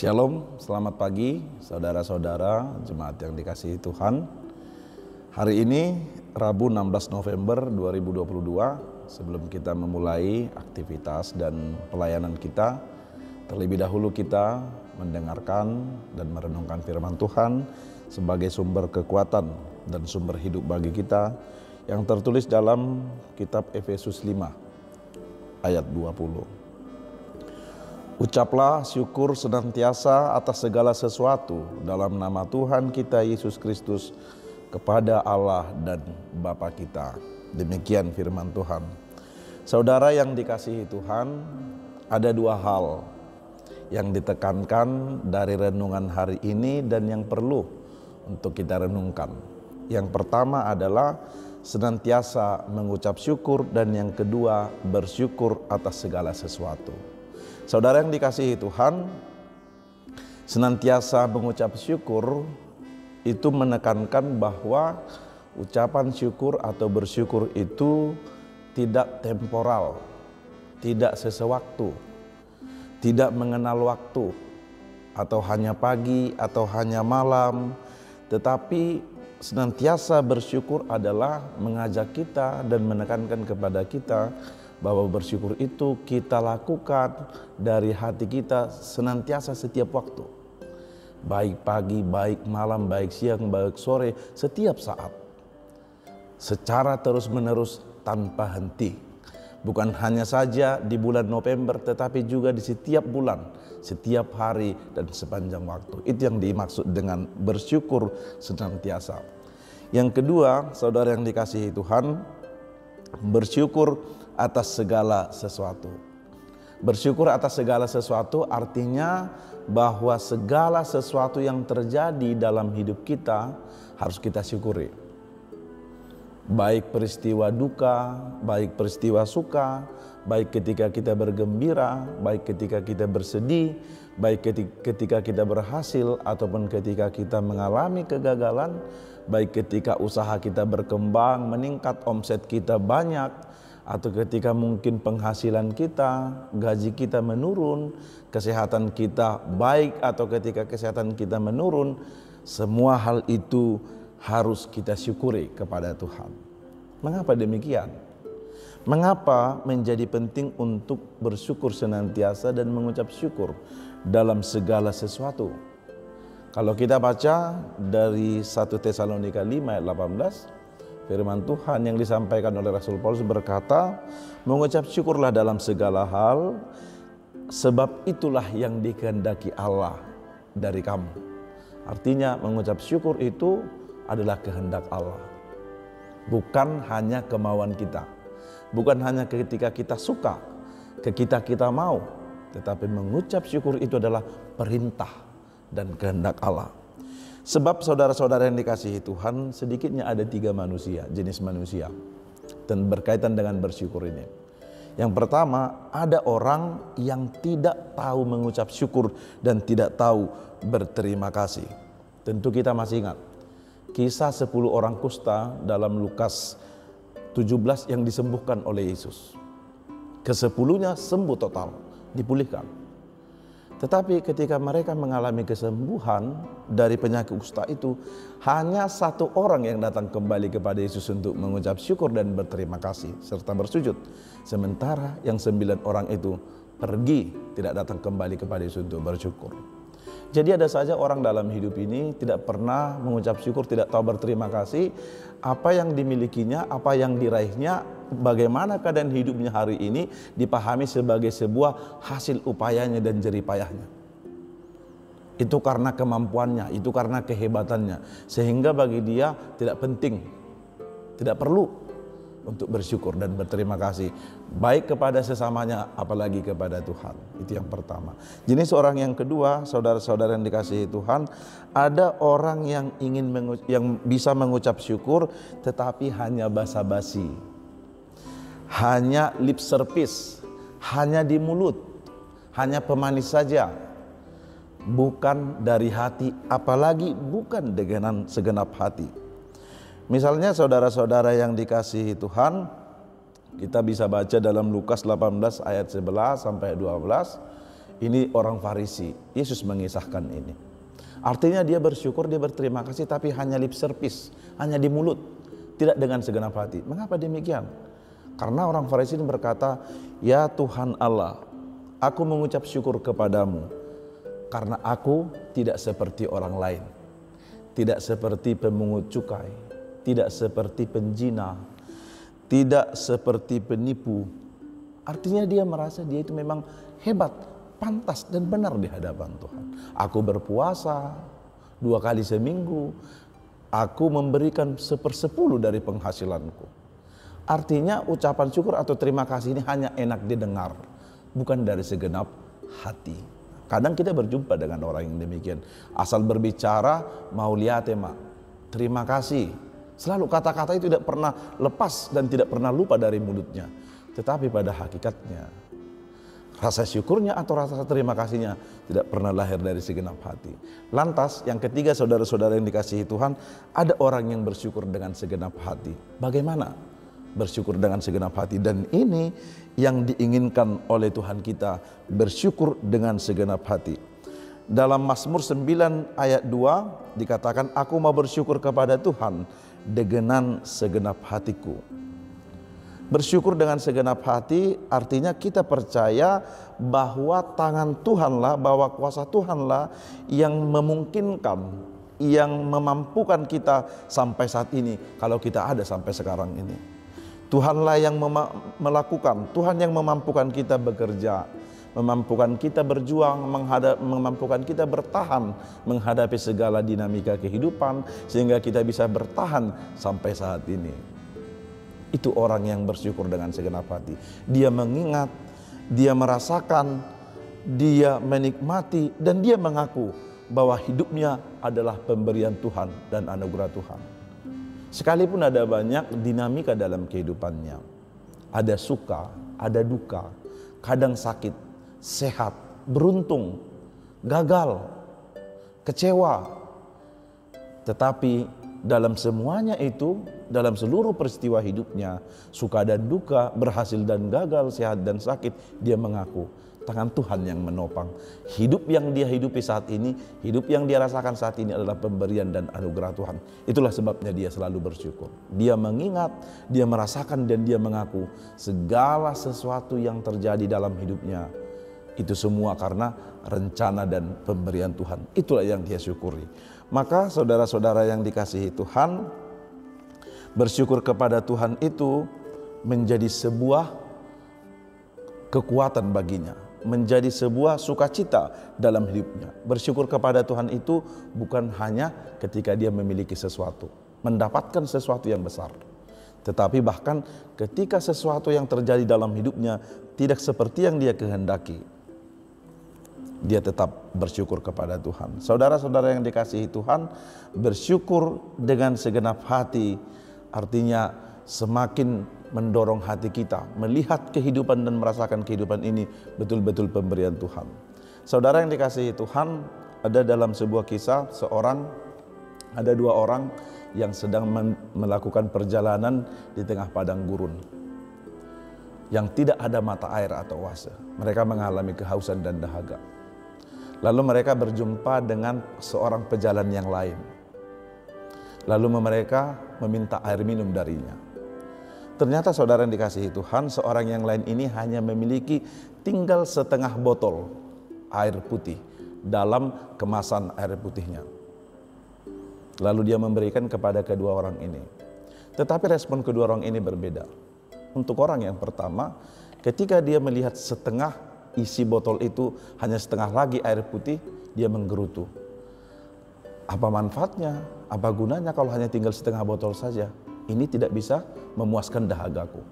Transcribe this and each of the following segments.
Shalom, selamat pagi saudara-saudara jemaat yang dikasihi Tuhan. Hari ini Rabu 16 November 2022, sebelum kita memulai aktivitas dan pelayanan kita, terlebih dahulu kita mendengarkan dan merenungkan firman Tuhan sebagai sumber kekuatan dan sumber hidup bagi kita yang tertulis dalam kitab Efesus 5 ayat 20. Ucaplah syukur senantiasa atas segala sesuatu dalam nama Tuhan kita Yesus Kristus kepada Allah dan Bapa kita. Demikian firman Tuhan. Saudara yang dikasihi Tuhan, ada dua hal yang ditekankan dari renungan hari ini dan yang perlu untuk kita renungkan. Yang pertama adalah senantiasa mengucap syukur, dan yang kedua bersyukur atas segala sesuatu. Saudara yang dikasihi Tuhan, senantiasa mengucap syukur itu menekankan bahwa ucapan syukur atau bersyukur itu tidak temporal, tidak sesewaktu, tidak mengenal waktu, atau hanya pagi atau hanya malam, tetapi senantiasa bersyukur adalah mengajak kita dan menekankan kepada kita bahwa bersyukur itu kita lakukan dari hati kita senantiasa setiap waktu. Baik pagi, baik malam, baik siang, baik sore, setiap saat. Secara terus-menerus tanpa henti. Bukan hanya saja di bulan November, tetapi juga di setiap bulan, setiap hari, dan sepanjang waktu. Itu yang dimaksud dengan bersyukur senantiasa. Yang kedua, saudara yang dikasihi Tuhan, bersyukur atas segala sesuatu. Bersyukur atas segala sesuatu artinya bahwa segala sesuatu yang terjadi dalam hidup kita harus kita syukuri. Baik peristiwa duka, baik peristiwa suka, baik ketika kita bergembira, baik ketika kita bersedih, baik ketika kita berhasil ataupun ketika kita mengalami kegagalan, baik ketika usaha kita berkembang, meningkat, omset kita banyak, atau ketika mungkin penghasilan kita, gaji kita menurun, kesehatan kita baik, atau ketika kesehatan kita menurun, semua hal itu harus kita syukuri kepada Tuhan. Mengapa demikian? Mengapa menjadi penting untuk bersyukur senantiasa dan mengucap syukur dalam segala sesuatu? Kalau kita baca dari 1 Tesalonika 5 ayat 18, firman Tuhan yang disampaikan oleh Rasul Paulus berkata, mengucap syukurlah dalam segala hal, sebab itulah yang dikehendaki Allah dari kamu. Artinya mengucap syukur itu adalah kehendak Allah. Bukan hanya kemauan kita. Bukan hanya ketika kita suka, ketika kita mau. Tetapi mengucap syukur itu adalah perintah dan kehendak Allah. Sebab saudara-saudara yang dikasihi Tuhan, sedikitnya ada 3 manusia, jenis manusia, dan berkaitan dengan bersyukur ini. Yang pertama, ada orang yang tidak tahu mengucap syukur dan tidak tahu berterima kasih. Tentu kita masih ingat kisah 10 orang kusta dalam Lukas 17 yang disembuhkan oleh Yesus. Ke-10-nya sembuh total, dipulihkan. Tetapi ketika mereka mengalami kesembuhan dari penyakit kusta itu, hanya 1 orang yang datang kembali kepada Yesus untuk mengucap syukur dan berterima kasih serta bersujud. Sementara yang 9 orang itu pergi, tidak datang kembali kepada Yesus untuk bersyukur. Jadi ada saja orang dalam hidup ini tidak pernah mengucap syukur, tidak tahu berterima kasih. Apa yang dimilikinya, apa yang diraihnya, bagaimana keadaan hidupnya hari ini dipahami sebagai sebuah hasil upayanya dan jerih payahnya. Itu karena kemampuannya, itu karena kehebatannya. Sehingga bagi dia tidak penting, tidak perlu untuk bersyukur dan berterima kasih, baik kepada sesamanya apalagi kepada Tuhan. Itu yang pertama. Jenis orang yang kedua, saudara-saudara yang dikasihi Tuhan, ada orang yang yang bisa mengucap syukur tetapi hanya basa-basi, hanya lip service, hanya di mulut, hanya pemanis saja, bukan dari hati, apalagi bukan dengan segenap hati. Misalnya saudara-saudara yang dikasihi Tuhan, kita bisa baca dalam Lukas 18 ayat 11 sampai 12. Ini orang Farisi. Yesus mengisahkan ini. Artinya dia bersyukur, dia berterima kasih, tapi hanya lip service, hanya di mulut, tidak dengan segenap hati. Mengapa demikian? Karena orang Farisi ini berkata, "Ya Tuhan Allah, aku mengucap syukur kepadamu karena aku tidak seperti orang lain, tidak seperti pemungut cukai, tidak seperti penjina, tidak seperti penipu." Artinya dia merasa dia itu memang hebat, pantas dan benar di hadapan Tuhan. Aku berpuasa 2 kali seminggu, aku memberikan 1/10 dari penghasilanku. Artinya ucapan syukur atau terima kasih ini hanya enak didengar, bukan dari segenap hati. Kadang kita berjumpa dengan orang yang demikian, asal berbicara mau lihat mak, terima kasih. Selalu kata-kata itu tidak pernah lepas dan tidak pernah lupa dari mulutnya. Tetapi pada hakikatnya rasa syukurnya atau rasa terima kasihnya tidak pernah lahir dari segenap hati. Lantas yang ketiga, saudara-saudara yang dikasihi Tuhan, ada orang yang bersyukur dengan segenap hati. Bagaimana bersyukur dengan segenap hati? Dan ini yang diinginkan oleh Tuhan kita, bersyukur dengan segenap hati. Dalam Mazmur 9 ayat 2 dikatakan, aku mau bersyukur kepada Tuhan dengan segenap hatiku. Bersyukur dengan segenap hati artinya kita percaya bahwa tangan Tuhanlah, bahwa kuasa Tuhanlah yang memungkinkan, yang memampukan kita sampai saat ini, kalau kita ada sampai sekarang ini. Tuhanlah yang melakukan, Tuhan yang memampukan kita bekerja, memampukan kita berjuang, memampukan kita bertahan menghadapi segala dinamika kehidupan, sehingga kita bisa bertahan sampai saat ini. Itu orang yang bersyukur dengan segenap hati. Dia mengingat, dia merasakan, dia menikmati, dan dia mengaku bahwa hidupnya adalah pemberian Tuhan dan anugerah Tuhan. Sekalipun ada banyak dinamika dalam kehidupannya, ada suka, ada duka, kadang sakit, sehat, beruntung, gagal, kecewa, tetapi dalam semuanya itu, dalam seluruh peristiwa hidupnya, suka dan duka, berhasil dan gagal, sehat dan sakit, dia mengaku tangan Tuhan yang menopang. Hidup yang dia hidupi saat ini, hidup yang dia rasakan saat ini adalah pemberian dan anugerah Tuhan. Itulah sebabnya dia selalu bersyukur. Dia mengingat, dia merasakan, dan dia mengaku segala sesuatu yang terjadi dalam hidupnya itu semua karena rencana dan pemberian Tuhan. Itulah yang dia syukuri. Maka saudara-saudara yang dikasihi Tuhan, bersyukur kepada Tuhan itu menjadi sebuah kekuatan baginya, menjadi sebuah sukacita dalam hidupnya. Bersyukur kepada Tuhan itu bukan hanya ketika dia memiliki sesuatu, mendapatkan sesuatu yang besar, tetapi bahkan ketika sesuatu yang terjadi dalam hidupnya tidak seperti yang dia kehendaki, dia tetap bersyukur kepada Tuhan. Saudara-saudara yang dikasihi Tuhan, bersyukur dengan segenap hati artinya semakin mendorong hati kita melihat kehidupan dan merasakan kehidupan ini betul-betul pemberian Tuhan. Saudara yang dikasihi Tuhan, ada dalam sebuah kisah ada 2 orang yang sedang melakukan perjalanan di tengah padang gurun yang tidak ada mata air atau oase. Mereka mengalami kehausan dan dahaga. Lalu mereka berjumpa dengan seorang pejalan yang lain. Lalu mereka meminta air minum darinya. Ternyata saudara yang dikasihi Tuhan, seorang yang lain ini hanya memiliki tinggal setengah botol air putih dalam kemasan air putihnya. Lalu dia memberikan kepada kedua orang ini. Tetapi respon kedua orang ini berbeda. Untuk orang yang pertama, ketika dia melihat setengah isi botol itu hanya setengah lagi air putih, dia menggerutu. Apa manfaatnya? Apa gunanya kalau hanya tinggal setengah botol saja? Ini tidak bisa memuaskan dahagaku.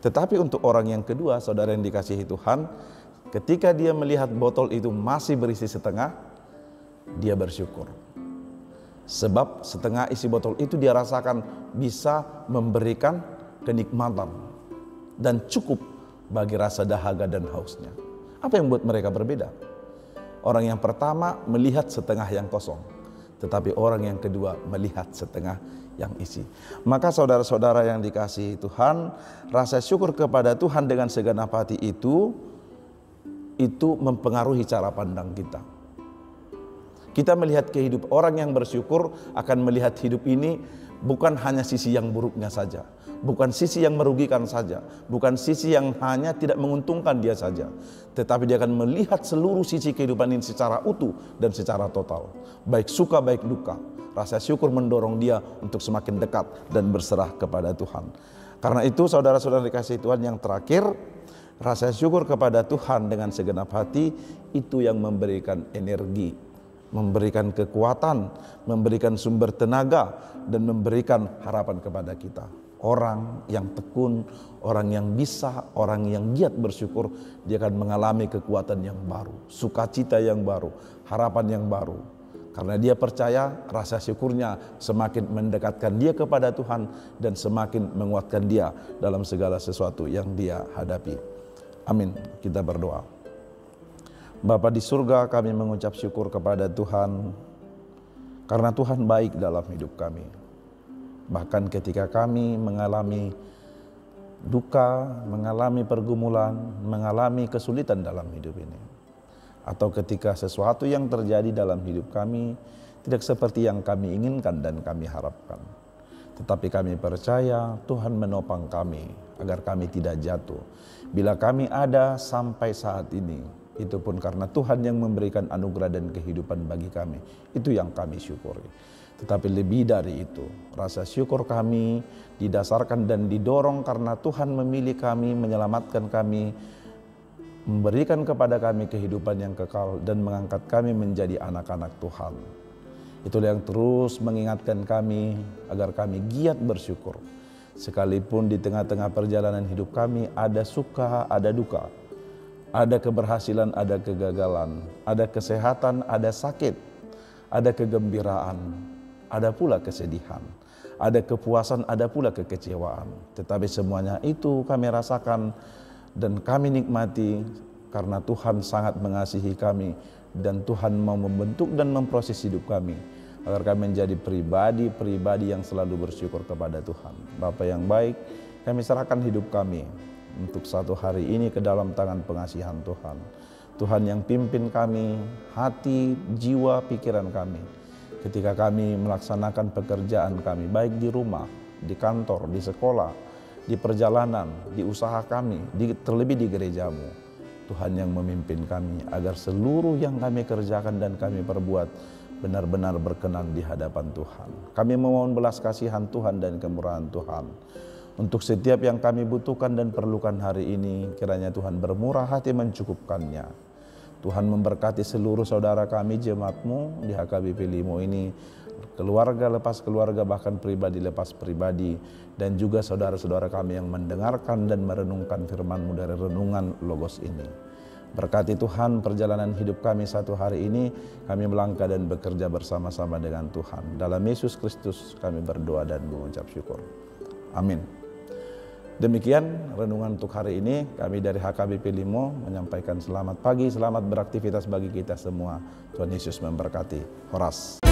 Tetapi untuk orang yang kedua, saudara yang dikasihi Tuhan, ketika dia melihat botol itu masih berisi setengah, dia bersyukur. Sebab setengah isi botol itu dia rasakan bisa memberikan kenikmatan dan cukup bagi rasa dahaga dan hausnya. Apa yang membuat mereka berbeda? Orang yang pertama melihat setengah yang kosong, tetapi orang yang kedua melihat setengah yang isi. Maka saudara-saudara yang dikasihi Tuhan, rasa syukur kepada Tuhan dengan segenap hati itu itu mempengaruhi cara pandang kita. Kita melihat kehidupan orang yang bersyukur akan melihat hidup ini bukan hanya sisi yang buruknya saja, bukan sisi yang merugikan saja, bukan sisi yang hanya tidak menguntungkan dia saja, tetapi dia akan melihat seluruh sisi kehidupan ini secara utuh dan secara total, baik suka baik duka. Rasa syukur mendorong dia untuk semakin dekat dan berserah kepada Tuhan. Karena itu saudara-saudara dikasihi Tuhan, yang terakhir, rasa syukur kepada Tuhan dengan segenap hati itu yang memberikan energi, memberikan kekuatan, memberikan sumber tenaga, dan memberikan harapan kepada kita. Orang yang tekun, orang yang bisa, orang yang giat bersyukur, dia akan mengalami kekuatan yang baru, sukacita yang baru, harapan yang baru. Karena dia percaya rasa syukurnya semakin mendekatkan dia kepada Tuhan dan semakin menguatkan dia dalam segala sesuatu yang dia hadapi. Amin. Kita berdoa. Bapa di surga, kami mengucap syukur kepada Tuhan karena Tuhan baik dalam hidup kami. Bahkan ketika kami mengalami duka, mengalami pergumulan, mengalami kesulitan dalam hidup ini, atau ketika sesuatu yang terjadi dalam hidup kami tidak seperti yang kami inginkan dan kami harapkan, tetapi kami percaya Tuhan menopang kami agar kami tidak jatuh. Bila kami ada sampai saat ini, itu pun karena Tuhan yang memberikan anugerah dan kehidupan bagi kami. Itu yang kami syukuri. Tetapi lebih dari itu, rasa syukur kami didasarkan dan didorong karena Tuhan memilih kami, menyelamatkan kami, memberikan kepada kami kehidupan yang kekal, dan mengangkat kami menjadi anak-anak Tuhan. Itulah yang terus mengingatkan kami agar kami giat bersyukur. Sekalipun di tengah-tengah perjalanan hidup kami ada suka, ada duka, ada keberhasilan, ada kegagalan, ada kesehatan, ada sakit, ada kegembiraan, ada pula kesedihan, ada kepuasan, ada pula kekecewaan. Tetapi semuanya itu kami rasakan dan kami nikmati karena Tuhan sangat mengasihi kami dan Tuhan mau membentuk dan memproses hidup kami agar kami menjadi pribadi-pribadi yang selalu bersyukur kepada Tuhan. Bapa yang baik, kami serahkan hidup kami untuk satu hari ini ke dalam tangan pengasihan Tuhan. Tuhan yang pimpin kami, hati, jiwa, pikiran kami ketika kami melaksanakan pekerjaan kami, baik di rumah, di kantor, di sekolah, di perjalanan, di usaha kami, terlebih di gerejamu. Tuhan yang memimpin kami agar seluruh yang kami kerjakan dan kami perbuat benar-benar berkenan di hadapan Tuhan. Kami memohon belas kasihan Tuhan dan kemurahan Tuhan untuk setiap yang kami butuhkan dan perlukan hari ini. Kiranya Tuhan bermurah hati mencukupkannya. Tuhan memberkati seluruh saudara kami, jemaat-Mu di HKBP Limo ini, keluarga lepas keluarga, bahkan pribadi lepas pribadi, dan juga saudara-saudara kami yang mendengarkan dan merenungkan firman-Mu dari renungan Logos ini. Berkati Tuhan perjalanan hidup kami satu hari ini, kami melangkah dan bekerja bersama-sama dengan Tuhan. Dalam Yesus Kristus kami berdoa dan mengucap syukur. Amin. Demikian renungan untuk hari ini. Kami dari HKBP Limo menyampaikan selamat pagi, selamat beraktivitas bagi kita semua. Tuhan Yesus memberkati. Horas.